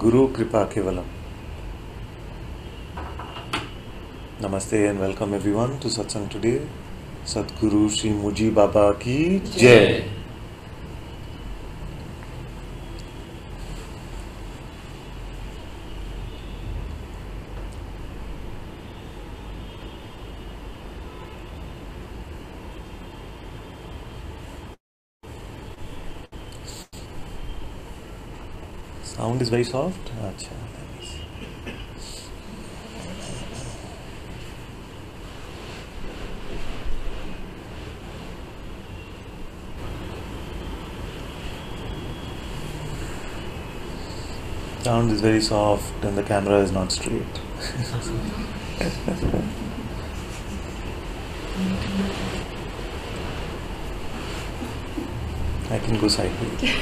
Guru Kripa Kevalam. Namaste and welcome everyone to Satsang today. Sadguru Shri Muji Baba ki Jai. Sound is very soft. Achha, nice. Sound is very soft and the camera is not straight. I can go sideways.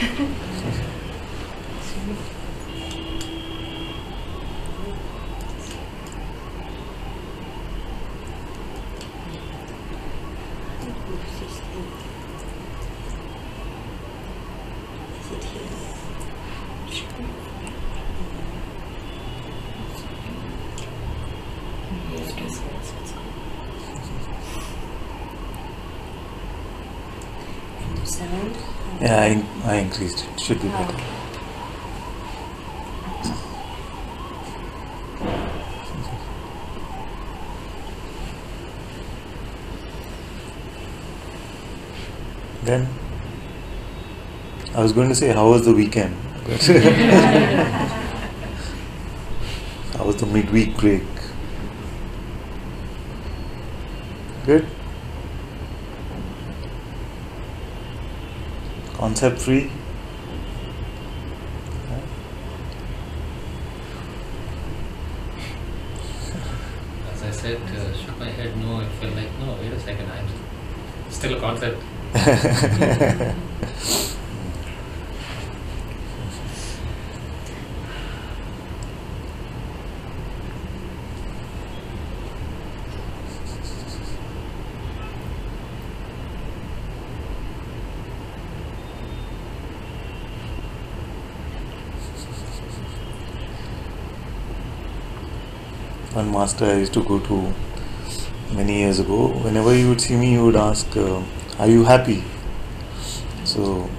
Sound? Yeah, I increased it. Should be better. Then I was going to say, how was the weekend? How was the midweek break? Good? Concept free? As I said, shook my head no, it felt like, no, wait a second, I'm still a concept. One master I used to go to many years ago, whenever he would see me, he would ask, are you happy? So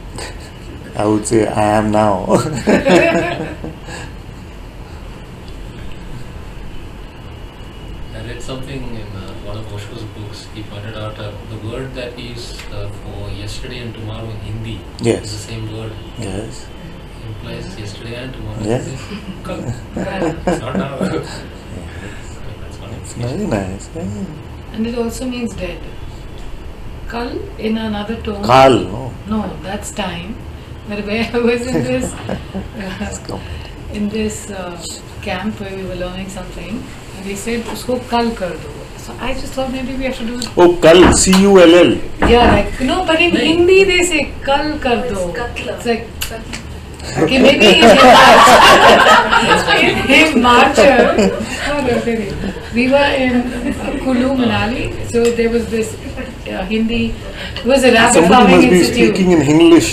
I would say, I am now. I read something in one of Osho's books. He pointed out the word that we use for yesterday and tomorrow in Hindi Yes. is the same word. Yes. Implies yesterday and tomorrow. Yes. It's not now. That's one It's implication. very nice. Yeah. And it also means dead. Kal in another tone. Kal, no. No, that's time. But where I was in this camp where we were learning something, and they said usko kal kar do. So I just thought maybe we have to do it. Oh, Kal, C-U-L-L. Yeah, like no, but in Hindi they say kal kar do. It's like okay, maybe in Himachal, we were in Kulu, Manali. So there was this Hindi. It was a rabbit Somebody farming must be institute. speaking in English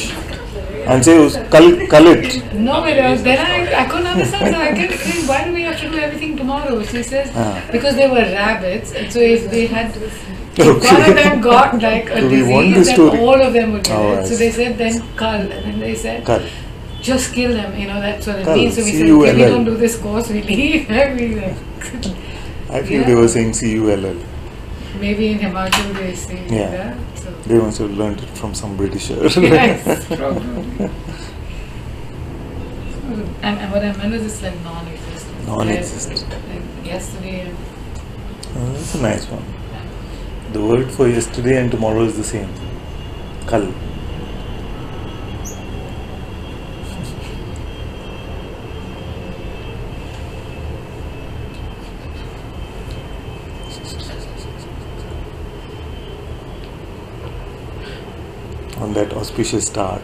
and say, Kal it. No, but then I couldn't understand. So I kept saying, why do we have to do everything tomorrow? She says, because they were rabbits, and so if they had, if one of them got like a So we want disease, this then story. all of them would get Oh, it. I So they said, then Kal, and then they said, Kal. just kill them. You know, that's what it Kal, means. So we said, C-U-L-L. okay, we don't do this course, we leave. I feel they were saying C-U-L-L. Maybe in Himachal they say Yeah. that. So. They must have learned it from some Britisher. Yes, probably. And what I meant was it's like non-existent. Non-existent. Like yesterday and That's a nice one. The word for yesterday and tomorrow is the same. Kal. On that auspicious start.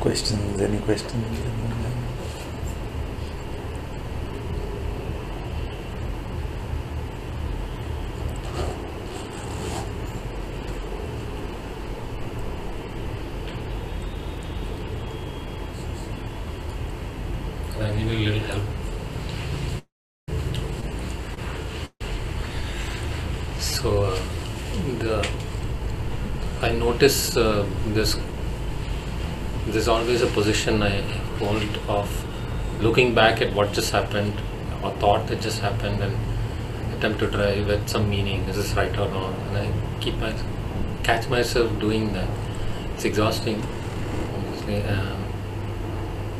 questions? Any questions? I need a little help. So I notice there's always a position I hold of looking back at what just happened or thought that just happened and attempt to drive at some meaning. Is this right or wrong? And I catch myself doing that. It's exhausting, honestly.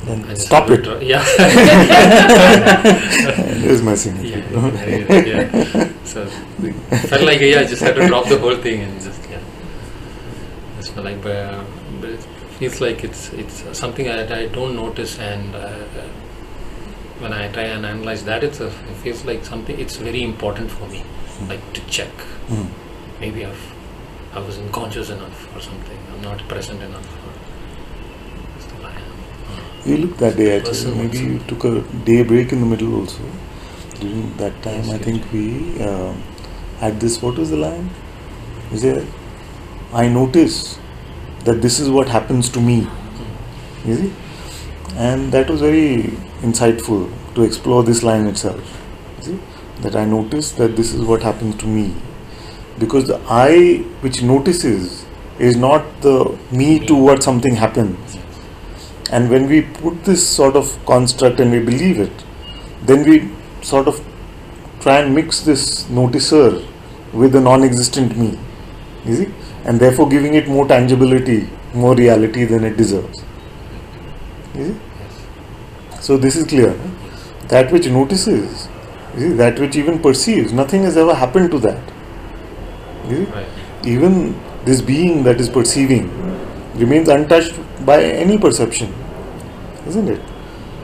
Then stop it. Yeah. There's my signature. Yeah. So felt like I just had to drop the whole thing and just It's felt like, but it feels like it's something that I don't notice, and when I try and analyze that, it feels like something. It's very important for me, like to check. Maybe I was unconscious enough or something. I'm not present enough. Still I am. You looked that day actually. Maybe you took a day break in the middle also. During that time, Yes, I think we had this. What was the line? Is it? I notice that this is what happens to me. You see? And that was very insightful to explore this line itself. You see? That I notice that this is what happens to me. Because the I which notices is not the me to what something happens. And when we put this sort of construct and we believe it, then we sort of try and mix this noticer with the non-existent me. You see? And therefore giving it more tangibility, more reality than it deserves. You see? So this is clear. That which notices, you see, that which even perceives, nothing has ever happened to that. You see? Right. Even this being that is perceiving remains untouched by any perception, isn't it?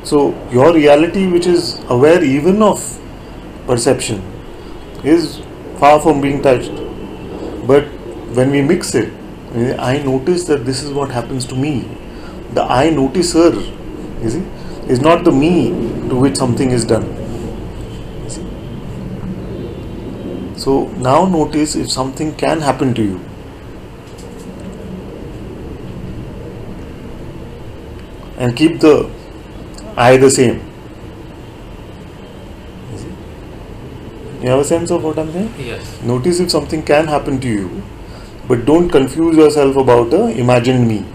So your reality, which is aware even of perception, is far from being touched. But when we mix it, I notice that this is what happens to me. The I noticer, you see, is not the me to which something is done. You see? So now notice if something can happen to you. And keep the I the same. You see? You have a sense of what I'm saying? Yes. Notice if something can happen to you, but don't confuse yourself about the imagined me.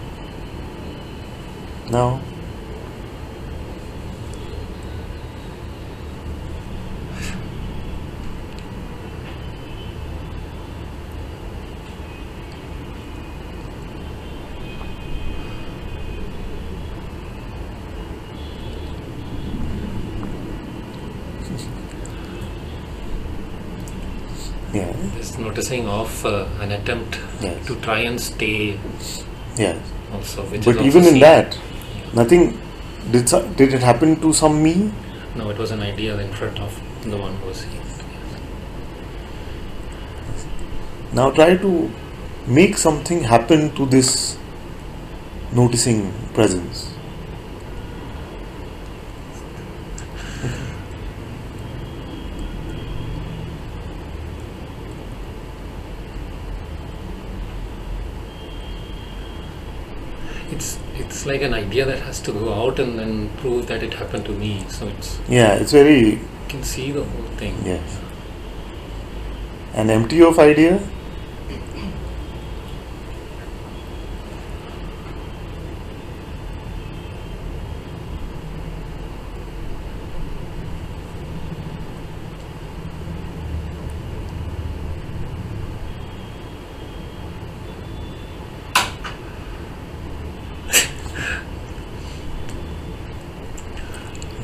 Now, yeah, This noticing of an attempt yes, to try and stay yes. also, which But is also even in seen. that, nothing did it happen to some me? No, it was an idea in front of the one who was seeing. Now try to make something happen to this noticing presence. It's like an idea that has to go out and then prove that it happened to me. So It's very, you can see the whole thing. yes. And empty of idea?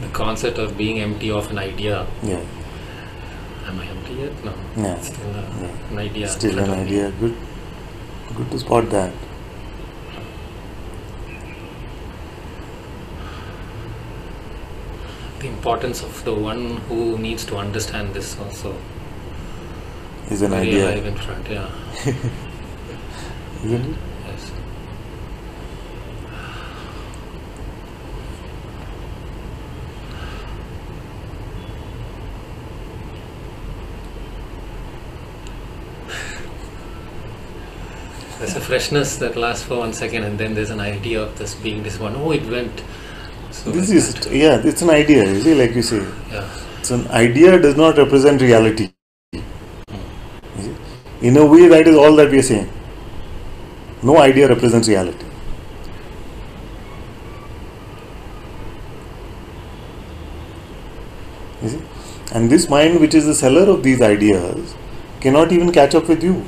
The concept of being empty of an idea. Yeah. Am I empty yet? No. Yeah. It's still Yeah. an idea. in Still front an of me. idea. Good to spot that. The importance of the one who needs to understand this also. Is an Very idea. alive in front, yeah. Isn't it? Yes. There's a freshness that lasts for 1 second, and then there's an idea of this being this one. Oh, it went. So This like is, that. yeah, it's an idea, you see, like you say. Yeah. It's an idea does not represent reality. You see? In a way, that is all that we are saying. No idea represents reality. You see? And this mind, which is the seller of these ideas, cannot even catch up with you.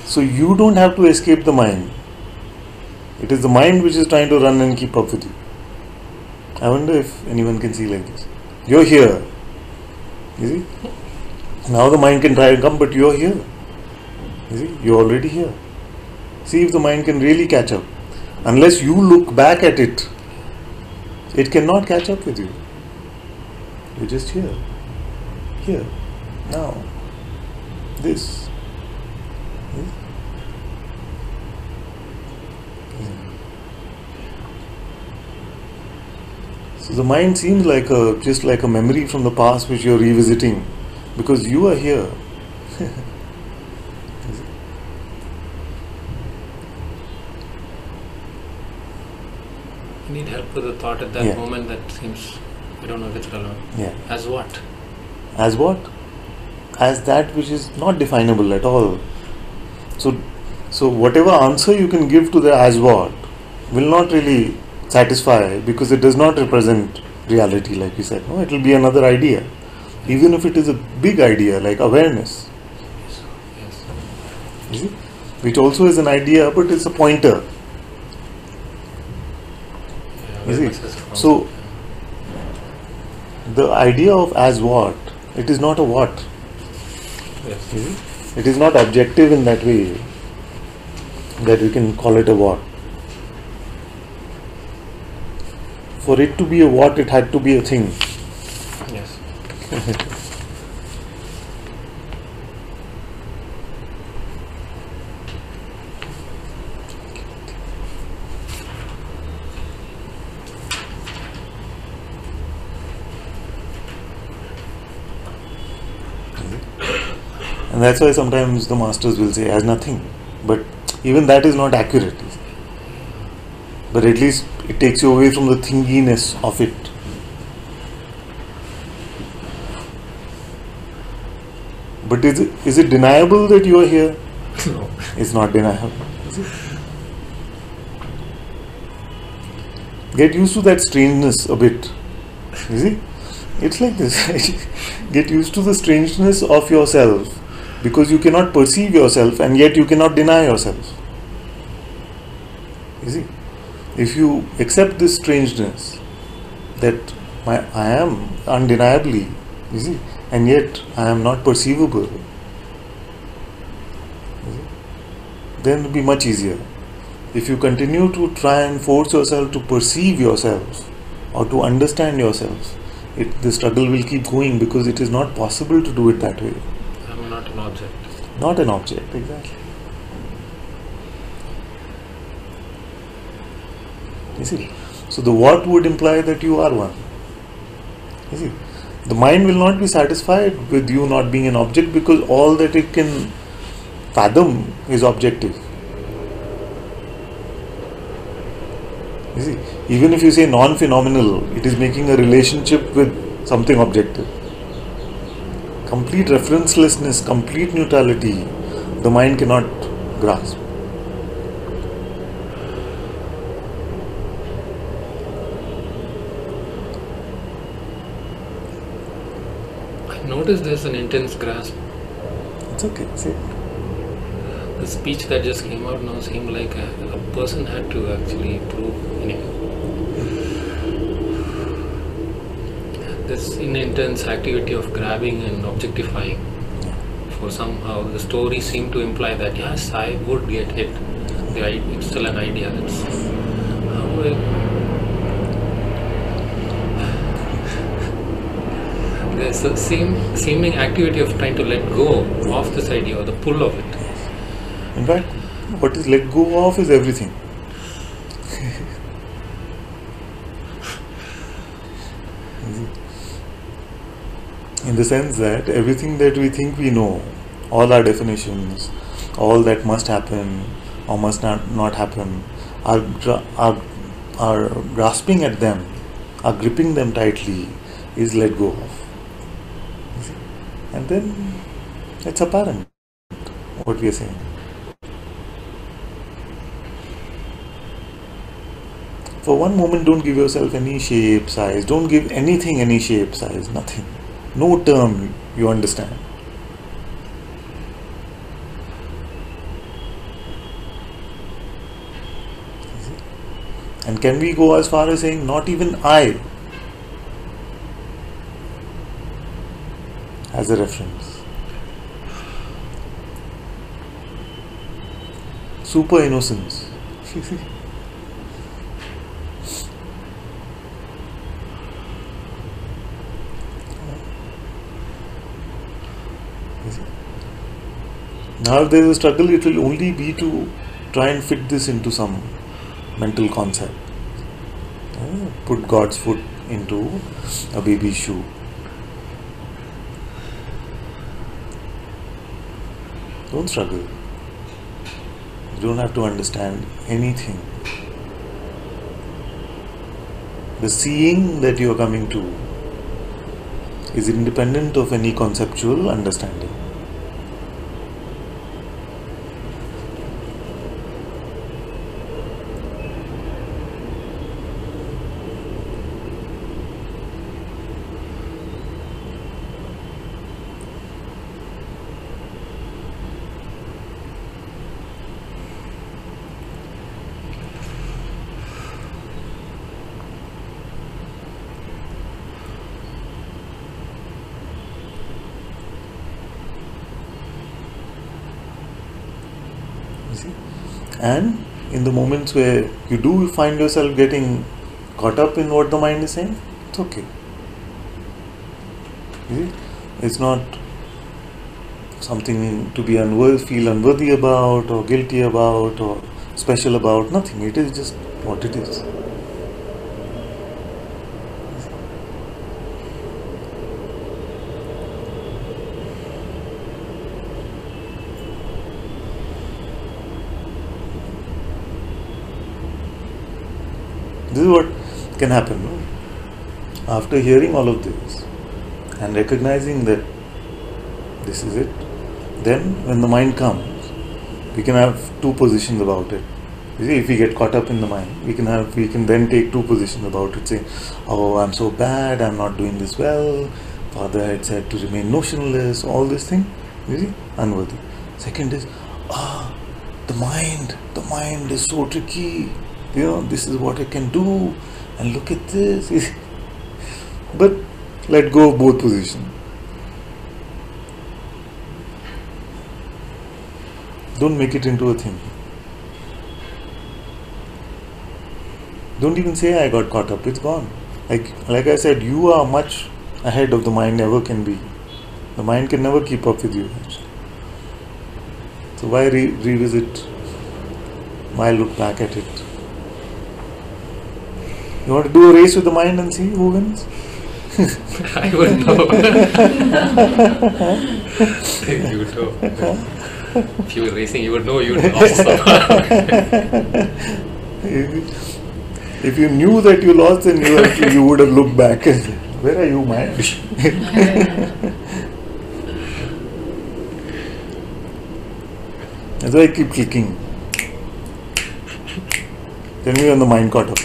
So you don't have to escape the mind. It is the mind which is trying to run and keep up with you. I wonder if anyone can see like this. You're here. You see? Now the mind can try and come, but you're here. You see? You're already here. See if the mind can really catch up. Unless you look back at it, it cannot catch up with you. You're just here. Here. Now. This. So the mind seems like just like a memory from the past which you're revisiting because you are here. You need help with the thought at that Yeah. moment. That seems, I don't know if it's relevant. Yeah. As what? As what? As that which is not definable at all. So whatever answer you can give to the as what will not really satisfy because it does not represent reality, like you said. No, it will be another idea. Even if it is a big idea like awareness. Yes. You see? Which also is an idea, but it's a pointer. Yeah, You very see? much as a So the idea of as what, it is not a what. yes. You see? It is not objective in that way that we can call it a what. For it to be a what, it had to be a thing. Yes. And that's why sometimes the masters will say as nothing. But even that is not accurate. But at least it takes you away from the thinginess of it. But is it deniable that you are here? No. It's not deniable. Is it? Get used to that strangeness a bit. You see? It's like this. Get used to the strangeness of yourself because you cannot perceive yourself and yet you cannot deny yourself. You see? If you accept this strangeness that I am undeniably, you see, and yet I am not perceivable, you see, then it will be much easier. If you continue to try and force yourself to perceive yourself or to understand yourself, the struggle will keep going because it is not possible to do it that way. I'm not an object. Not an object, exactly. You see? So the what would imply that you are one. You see? The mind will not be satisfied with you not being an object because all that it can fathom is objective. You see? Even if you say non-phenomenal, it is making a relationship with something objective. Complete referencelessness, complete neutrality, the mind cannot grasp. Notice there's an intense grasp. It's okay. See? The speech that just came out now seemed like a person had to actually prove anything. This intense activity of grabbing and objectifying. For somehow the story seemed to imply that yes, I would get hit. It's still an idea. There's the seeming activity of trying to let go of this idea or the pull of it. In fact, what is let go of is everything. In the sense that everything that we think we know, all our definitions, all that must happen or must not happen, are grasping at them, are gripping them tightly, is let go of. And then it's apparent what we are saying. For one moment, don't give yourself any shape, size. Don't give anything any shape, size. Nothing. No term you understand. And can we go as far as saying, not even I, as a reference? Super innocence. Now if there is a struggle, it will only be to try and fit this into some mental concept. Put God's foot into a baby's shoe. Don't struggle. You don't have to understand anything. The seeing that you are coming to is independent of any conceptual understanding. And in the moments where you do find yourself getting caught up in what the mind is saying, it's okay. It's not something to be feel unworthy about or guilty about or special about. Nothing. It is just what it is. This is what can happen, no? After hearing all of this and recognizing that this is it, then when the mind comes, we can have two positions about it. You see, if we get caught up in the mind, we can then take two positions about it, saying, oh, I'm so bad, I'm not doing this well, Father had said to remain notionless, all this thing, you see, unworthy. Second is, the mind is so tricky. This is what I can do, and look at this. But let go of both positions. Don't make it into a thing. Don't even say I got caught up. It's gone. Like I said, you are much ahead of the mind ever can be. The mind can never keep up with you. So why revisit? Why look back at it? You want to do a race with the mind and see who wins? I wouldn't know. You would know. If you were racing, you would know you would lost. If you knew that you lost, then you would have looked back and said, where are you, mind? That's why I keep clicking. Tell me when the mind caught up.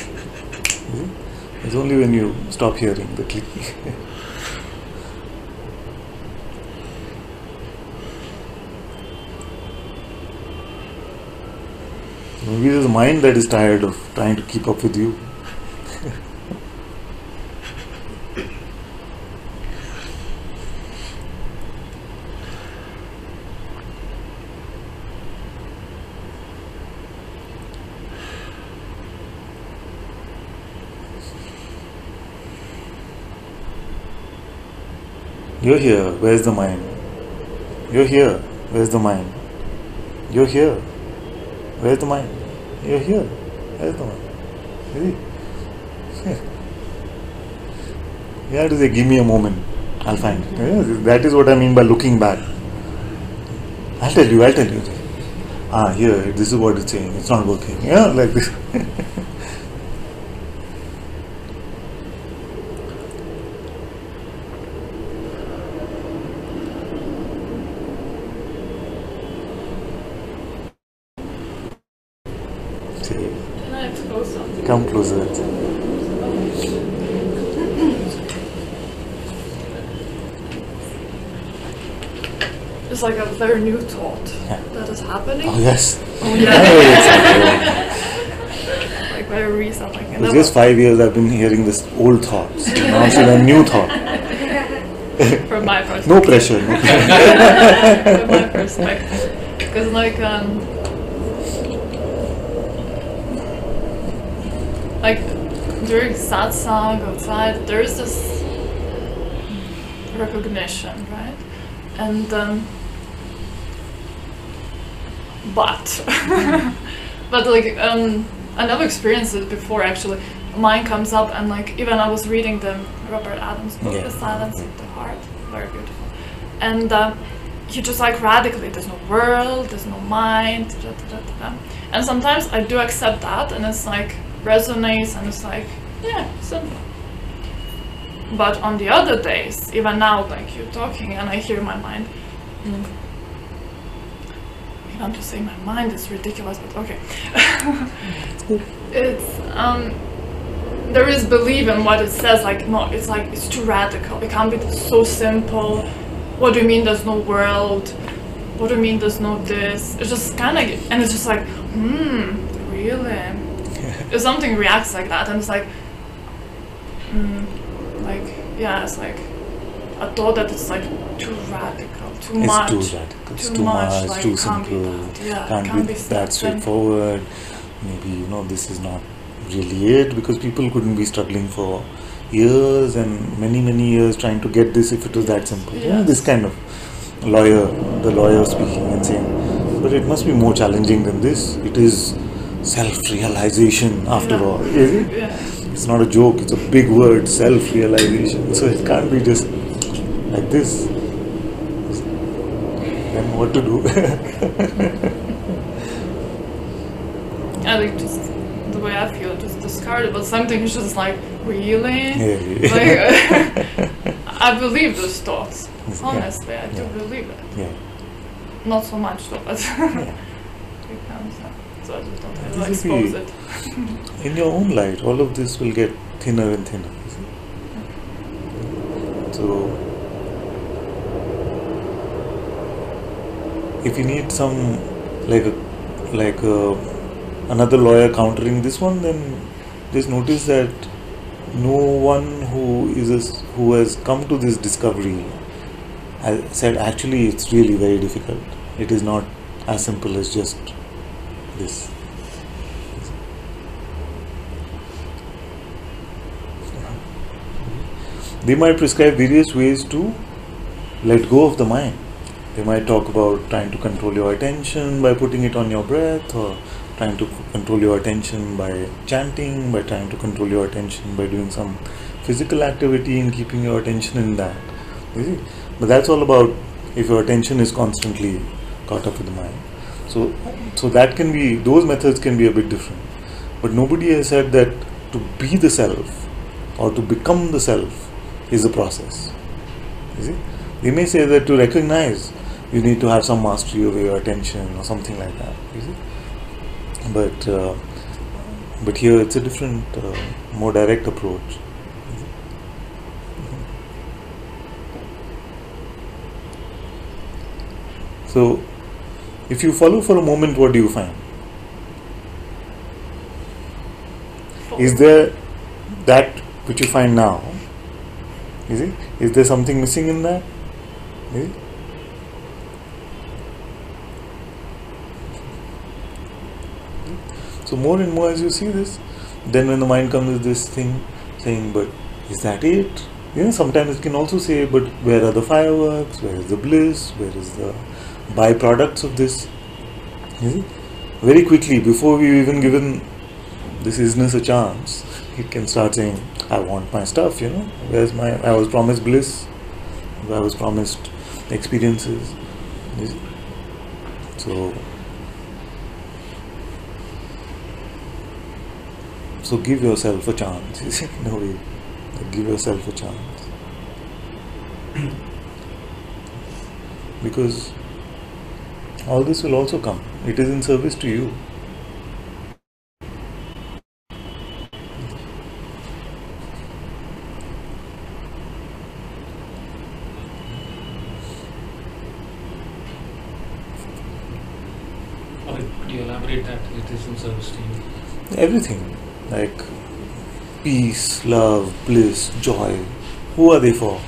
It's only when you stop hearing the clicking. Maybe there's a mind that is tired of trying to keep up with you. You're here, where's the mind? You're here, where's the mind? You're here, where's the mind? You're here, where's the mind? You have to say, give me a moment, I'll find it. That is what I mean by looking back. I'll tell you. here, this is what it's saying, it's not working. Yeah, like this. See, Can I expose something? come closer. It's like a very new thought that is happening. Oh, yes. Oh, Oh, yeah. it's Like very recent. Like For just 5 years I've been hearing this old thoughts. Now it's a new thought. from my perspective. No pressure. No pressure. From my perspective. Because like during satsang outside, there is this recognition, right? And but like I never experienced it before actually. Mine comes up and like even I was reading the Robert Adams book, The Silence of the Heart, very beautiful. And you just like radically, there's no world, there's no mind, da, da, da, da, da. And sometimes I do accept that and it's like resonates and it's like, yeah, simple. But on the other days, even now, like you're talking and I hear my mind. Even to say my mind is ridiculous, but okay. It's there is belief in what it says. Like no, it's like it's too radical. It can't be so simple. What do you mean there's no world? What do you mean there's no this? It's just kind of, and it's just like, really? If something reacts like that, and it's like, yeah, it's like a thought that it's like too radical, too much. It's too radical. It's too much. Like, too simple. Can't be that straightforward. Maybe this is not really it, because people couldn't be struggling for years and many years trying to get this if it was that simple. This kind of the lawyer speaking and saying, but it must be more challenging than this. It is self-realization after all, is it? It's not a joke, it's a big word, self-realization. So it can't be just like this. Then what to do? I think just the way I feel, just discard it, but something is just like, really? Like, I believe those thoughts. Honestly, I do believe it. Not so much though, but so I just don't have to expose it. In your own light, all of this will get thinner and thinner. So, if you need some another lawyer countering this one, then just notice that no one who has come to this discovery has said actually it's really very difficult. It is not as simple as just this. They might prescribe various ways to let go of the mind. They might talk about trying to control your attention by putting it on your breath, or trying to control your attention by chanting, by trying to control your attention by doing some physical activity and keeping your attention in that. You see? But that's all about if your attention is constantly caught up with the mind. So that can be, those methods can be a bit different. But nobody has said that to be the self or to become the self is a process. You see? They may say that to recognize you need to have some mastery over your attention or something like that. You see? But here it's a different, more direct approach. So, if you follow for a moment, what do you find? Is there that which you find now? Is it? Is there something missing in that? Is it? So more and more as you see this, then when the mind comes with this thing saying, but is that it? Sometimes it can also say, but where are the fireworks? Where is the bliss? Where is the byproducts of this? Is it? Very quickly, before we've even given this isness a chance, it can start saying, I want my stuff, where's I was promised bliss, I was promised experiences. So So give yourself a chance. You see, in a way, give yourself a chance. Because all this will also come. It is in service to you. Could you elaborate that? It is in service to you. Everything, like peace, love, bliss, joy. Who are they for?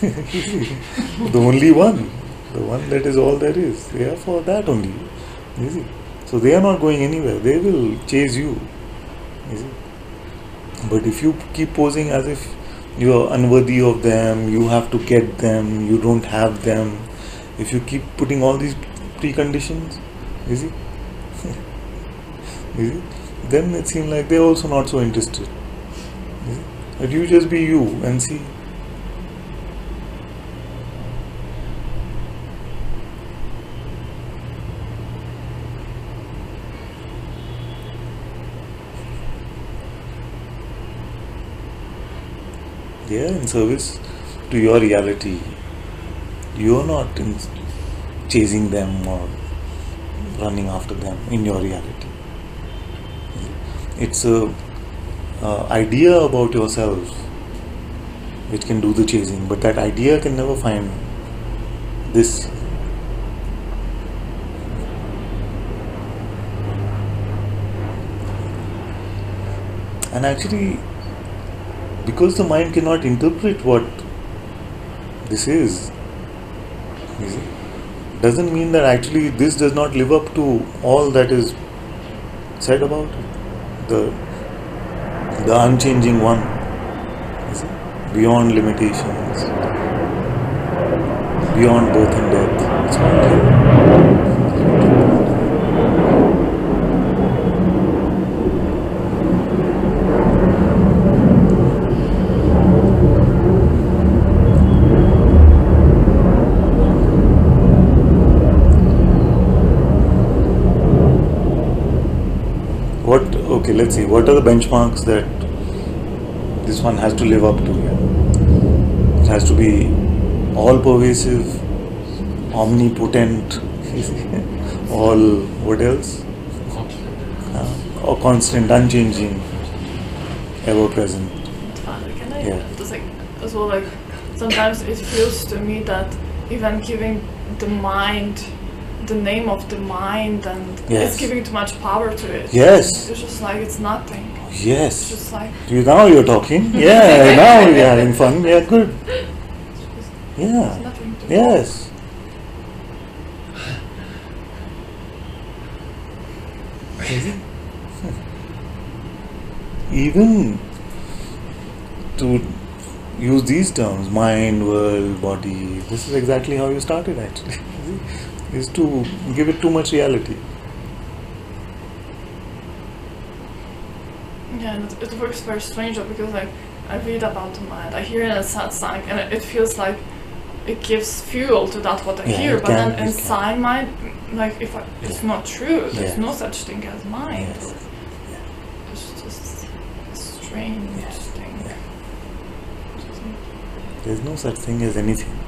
The only one. The one that is all there is. They are for that only. You see? So they are not going anywhere. They will chase you. You see? But if you keep posing as if you are unworthy of them, you have to get them, you don't have them, if you keep putting all these preconditions, you see? You see? Then it seems like they are also not so interested. You see? But you just be you and see. They are in service to your reality. You are not chasing them or running after them in your reality. It's a idea about yourself which can do the chasing, but that idea can never find this. And actually, because the mind cannot interpret what this is, you see, doesn't mean that actually this does not live up to all that is said about it. The unchanging one, you see, beyond limitations, beyond birth and death. It's not here. Okay, let's see. What are the benchmarks that this one has to live up to? Yeah? It has to be all-pervasive, omnipotent, all, what else? Or constant, unchanging, ever-present. Can I Yeah. just like as well, like sometimes it feels to me that even giving the mind the name of the mind and Yes. it's giving too much power to it. Yes. It's just like it's nothing. It's Yes. just like Now you're talking. Yeah, now we're having fun. Yeah, good. Yeah. it's nothing to Yes. Even to use these terms, mind, world, body, this is exactly how you started actually. Is to give it too much reality. Yeah, and it works very strangely because like I read about the mind, I hear it in a satsang, and it feels like it gives fuel to that what I Yeah, hear. it But can, then it inside mind, like if it's not true, there's Yes. no such thing as mind. Yes. It's just a strange thing. Yeah. There's no such thing as anything.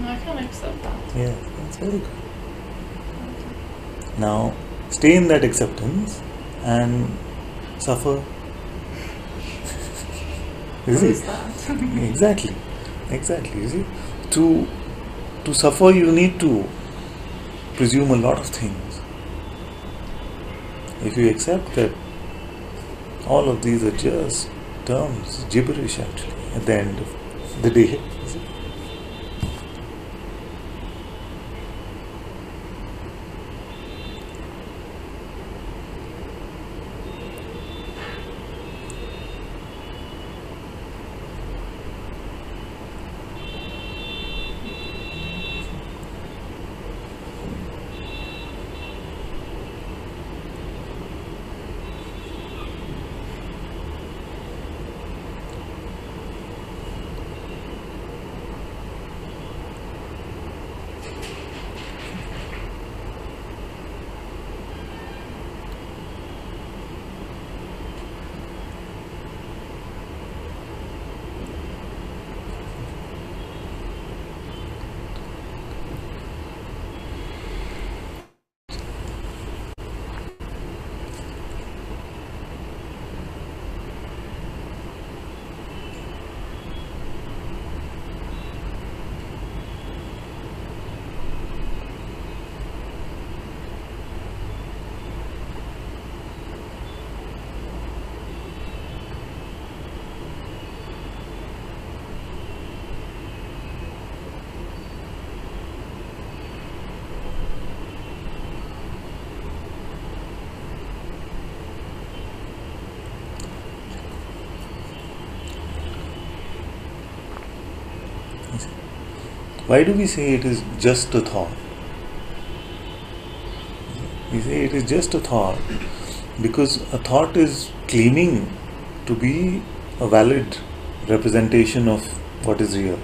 I can accept that. Yeah, that's very good. Now, stay in that acceptance and suffer. You What see? is that? Exactly. You see, to suffer, you need to presume a lot of things. If you accept that all of these are just terms, gibberish actually, at the end of the day. You see? Why do we say it is just a thought? We say it is just a thought because a thought is claiming to be a valid representation of what is real.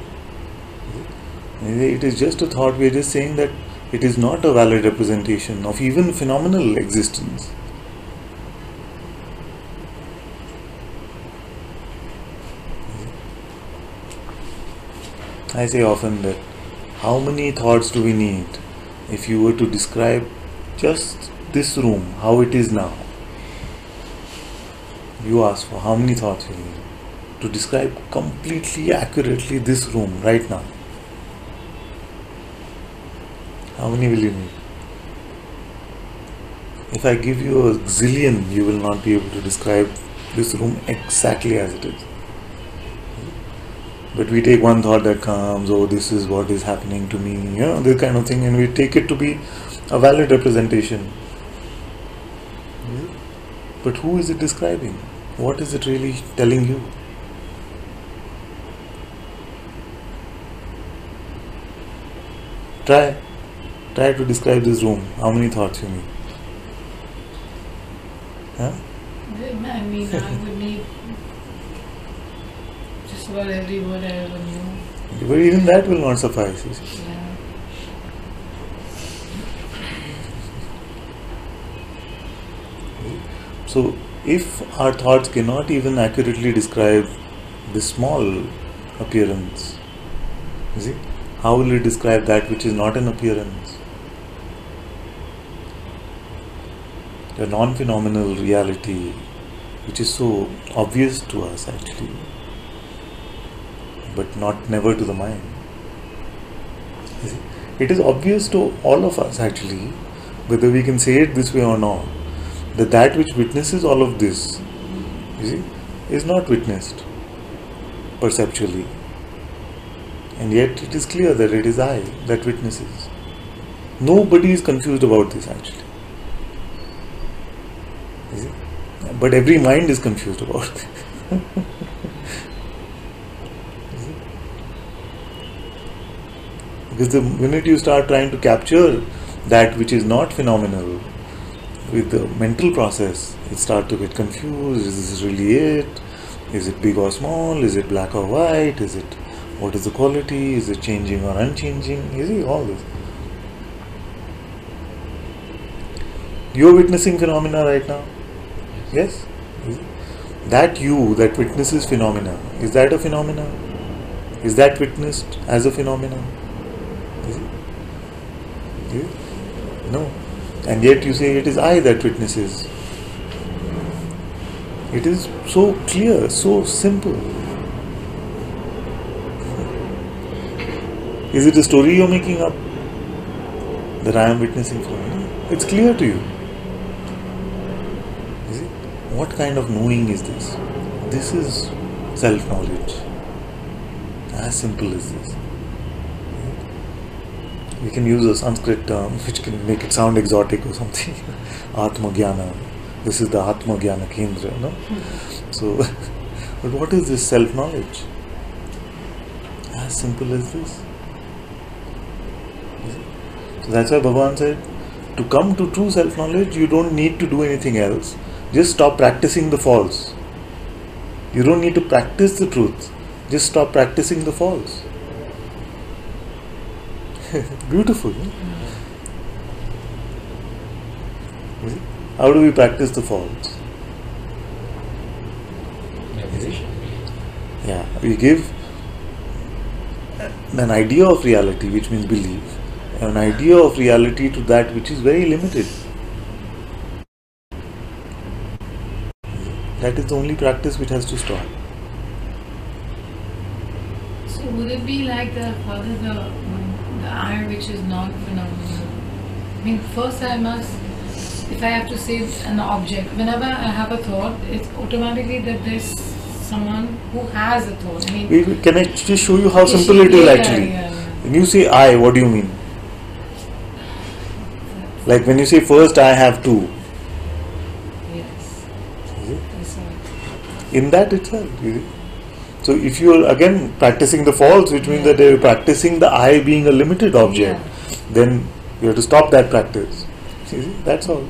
We say it is just a thought, we are just saying that it is not a valid representation of even phenomenal existence. I say often that how many thoughts do we need if you were to describe just this room, how it is now? You ask for how many thoughts you need to describe completely accurately this room right now. How many will you need? If I give you a zillion, you will not be able to describe this room exactly as it is. But we take one thought that comes, oh, this is what is happening to me, this kind of thing, and we take it to be a valid representation. But who is it describing? What is it really telling you? Try to describe this room. How many thoughts you need? Huh? I mean, I would need just about every word I ever knew. But even that will not suffice. Yeah. So, if our thoughts cannot even accurately describe this small appearance, you see, how will it describe that which is not an appearance? The non-phenomenal reality, which is so obvious to us actually, but never to the mind. You see, it is obvious to all of us actually, whether we can say it this way or not, that which witnesses all of this, you see, is not witnessed perceptually. And yet it is clear that it is I that witnesses. Nobody is confused about this actually. You see? But every mind is confused about it. Because the minute you start trying to capture that which is not phenomenal with the mental process, it starts to get confused. Is this really it? Is it big or small? Is it black or white? What is the quality? Is it changing or unchanging? You see, all this. You are witnessing phenomena right now. Yes? That you that witnesses phenomena, is that a phenomena? Is that witnessed as a phenomena? Is it? No. And yet you say it is I that witnesses. It is so clear, so simple. Is it a story you're making up? That I am witnessing phenomena? It's clear to you. What kind of knowing is this? This is self-knowledge. As simple as this. We can use a Sanskrit term which can make it sound exotic or something. Atma Jnana. This is the Atma Jnana Kendra, no? So, but what is this self-knowledge? As simple as this. So that's why Bhagavan said, to come to true self-knowledge, you don't need to do anything else. Just stop practicing the false. You don't need to practice the truth. Just stop practicing the false. Beautiful. No? How do we practice the false? Yeah, we give an idea of reality, which means belief, an idea of reality to that which is very limited. That is the only practice which has to stop. So would it be like the I which is not phenomenal? I mean, first I must, if I have to say an object, whenever I have a thought, it's automatically that there's someone who has a thought. I mean, can I just show you how simple it is actually? When you say I, what do you mean? Like when you say first I have two. In that itself. So So if you are again practicing the false, which means that you are practicing the I being a limited object, then you have to stop that practice. See, that's all.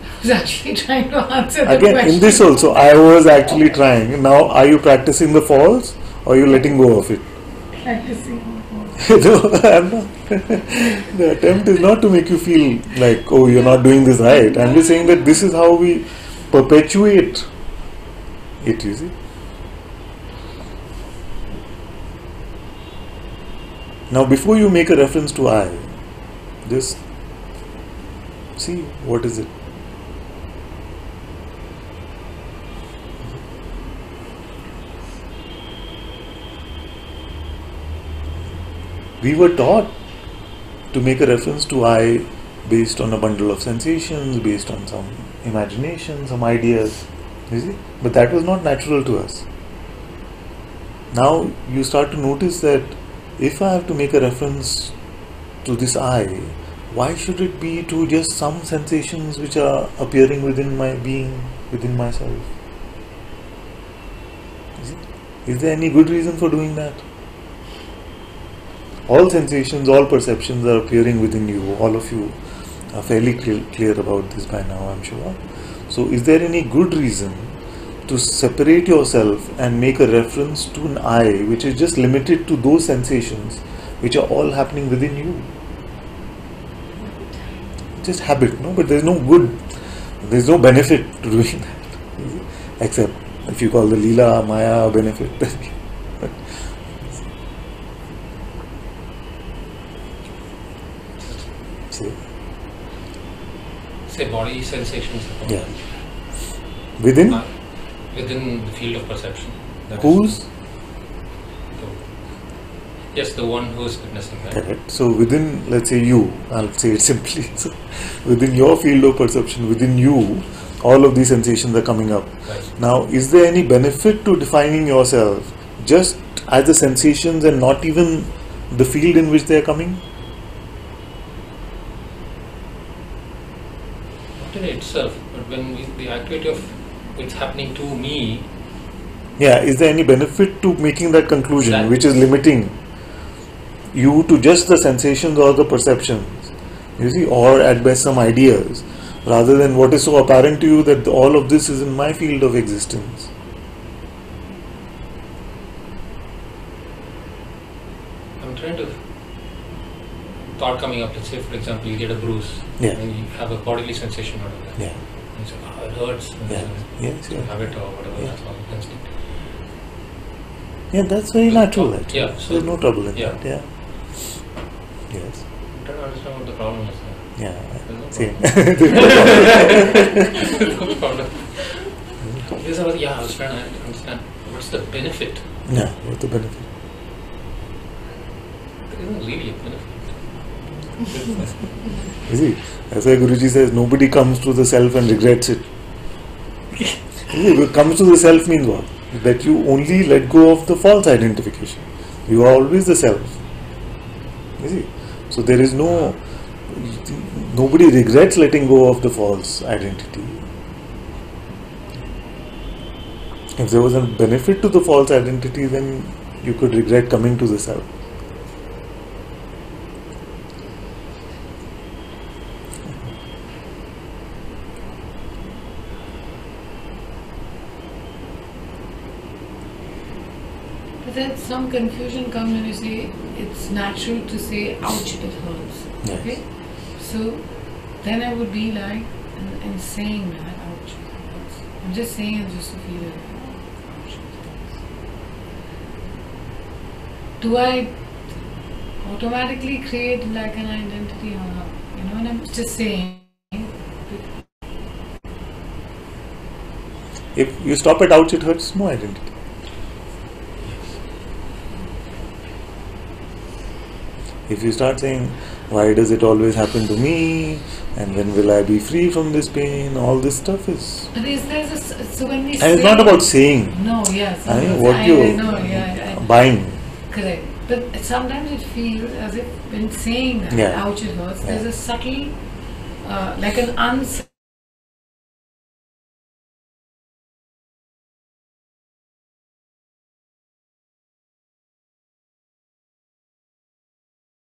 I was actually trying to answer the Again, question. in this also, I was actually trying. Now, are you practicing the false or are you letting go of it? Practicing. No, I'm not. The attempt is not to make you feel like, oh, you're not doing this right. I'm just saying that this is how we perpetuate it, you see. Now, before you make a reference to I, just see what is it. We were taught to make a reference to I based on a bundle of sensations, based on some imagination, some ideas, you see? But that was not natural to us. Now you start to notice that if I have to make a reference to this I, why should it be to just some sensations which are appearing within my being, within myself? Is there any good reason for doing that? All sensations, all perceptions are appearing within you. All of you are fairly clear about this by now, I'm sure. So is there any good reason to separate yourself and make a reference to an I which is just limited to those sensations which are all happening within you? Just habit, no? But there's no good, there's no benefit to doing that. Except if you call the Leela, Maya a benefit. Say body sensations. Yeah. Within? Within the field of perception. Whose? Yes, the one who is witnessing that. Correct. So within, let's say you, I'll say it simply, so within your field of perception, within you, all of these sensations are coming up. Right. Now, is there any benefit to defining yourself just as the sensations and not even the field in which they are coming? Not in itself, but when the activity of it's happening to me. Yeah, is there any benefit to making that conclusion which is limiting you to just the sensations or the perceptions, you see, or at best some ideas, rather than what is so apparent to you that all of this is in my field of existence? I'm trying to thought coming up. Let's say, for example, you get a bruise, and you have a bodily sensation out of that. Yeah. You say, oh, it hurts. Yes. You have it or whatever. That's all instinct. Yeah, that's very natural. Actually. Yeah, so there's no trouble in that. Yeah. Yes. I don't understand what the problem is. Same. No problem. I was trying to understand what's the benefit. Yeah, what's the benefit? There isn't really a benefit. You see, that's why Guruji says nobody comes to the self and regrets it. Comes to the self means what? That you only let go of the false identification. You are always the self. You see? So there is nobody regrets letting go of the false identity. If there was a benefit to the false identity, then you could regret coming to the self. But then some confusion comes when you say it's natural to say, ouch, it hurts. Yes. Okay? So then I would be like, in saying that, ouch, it hurts. I'm just saying it just to feel it. Ouch, it hurts. Do I automatically create like an identity or not? You know, and I'm just saying. If you stop at ouch, it hurts, no identity. If you start saying, why does it always happen to me, and when will I be free from this pain, all this stuff is... But is there so when we and say... it's not about saying. No, yes. I mean, what you're buying. Correct. But sometimes it feels as if when saying that, ouch, it hurts, there's a subtle, like an unsaid